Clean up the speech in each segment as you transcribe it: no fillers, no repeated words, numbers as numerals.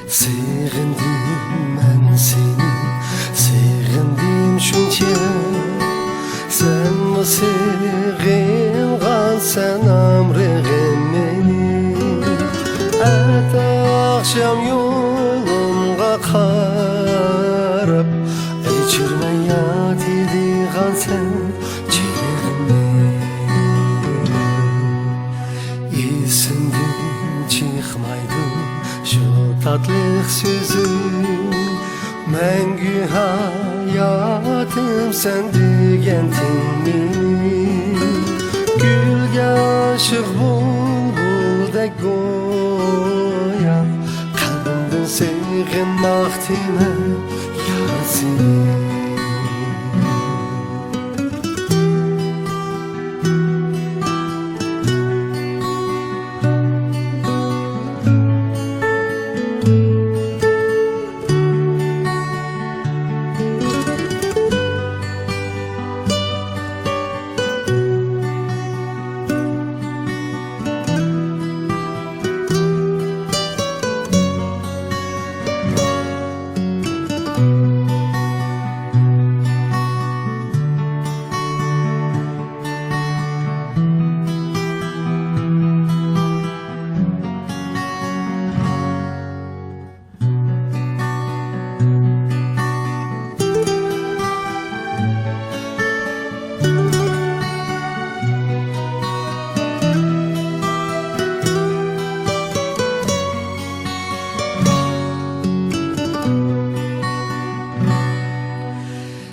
Sığındım ben seni, sığındım şunca. Sen mi sığıngan, sen amrığın meni. At akşam yolumga qarab, içirme yat edigan sen ciğerimni. Esimden çıkmaydı şu tatlıq sözün, məngü hayatım sen degəndin. Gülge aşık bulbuldek goyab, kalbimden sığınmaktime yazın.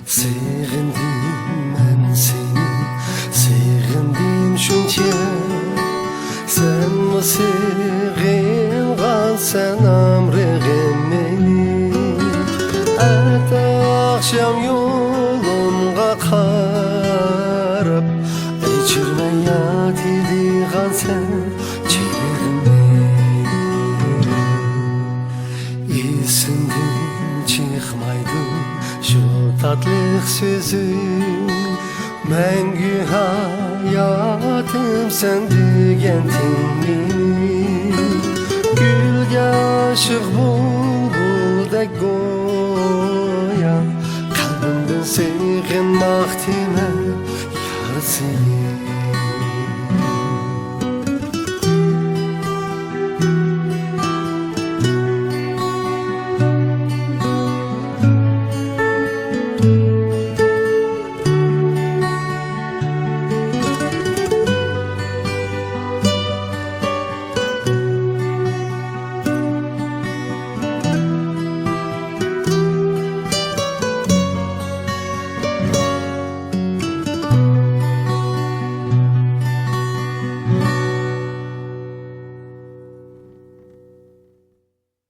Sığındım ben seni, sığındım şunca. Sen mi sığıngan, sen amrığın meni. At akşam yolumga qarab, içirme yat edigan sen ciğerimni. Esimden çıkmaydı şu tatlıq sözün, məngü hayatım sen degəndin. Gülge aşık bulbuldek goyab, kalbimden sığınmaktime yazın.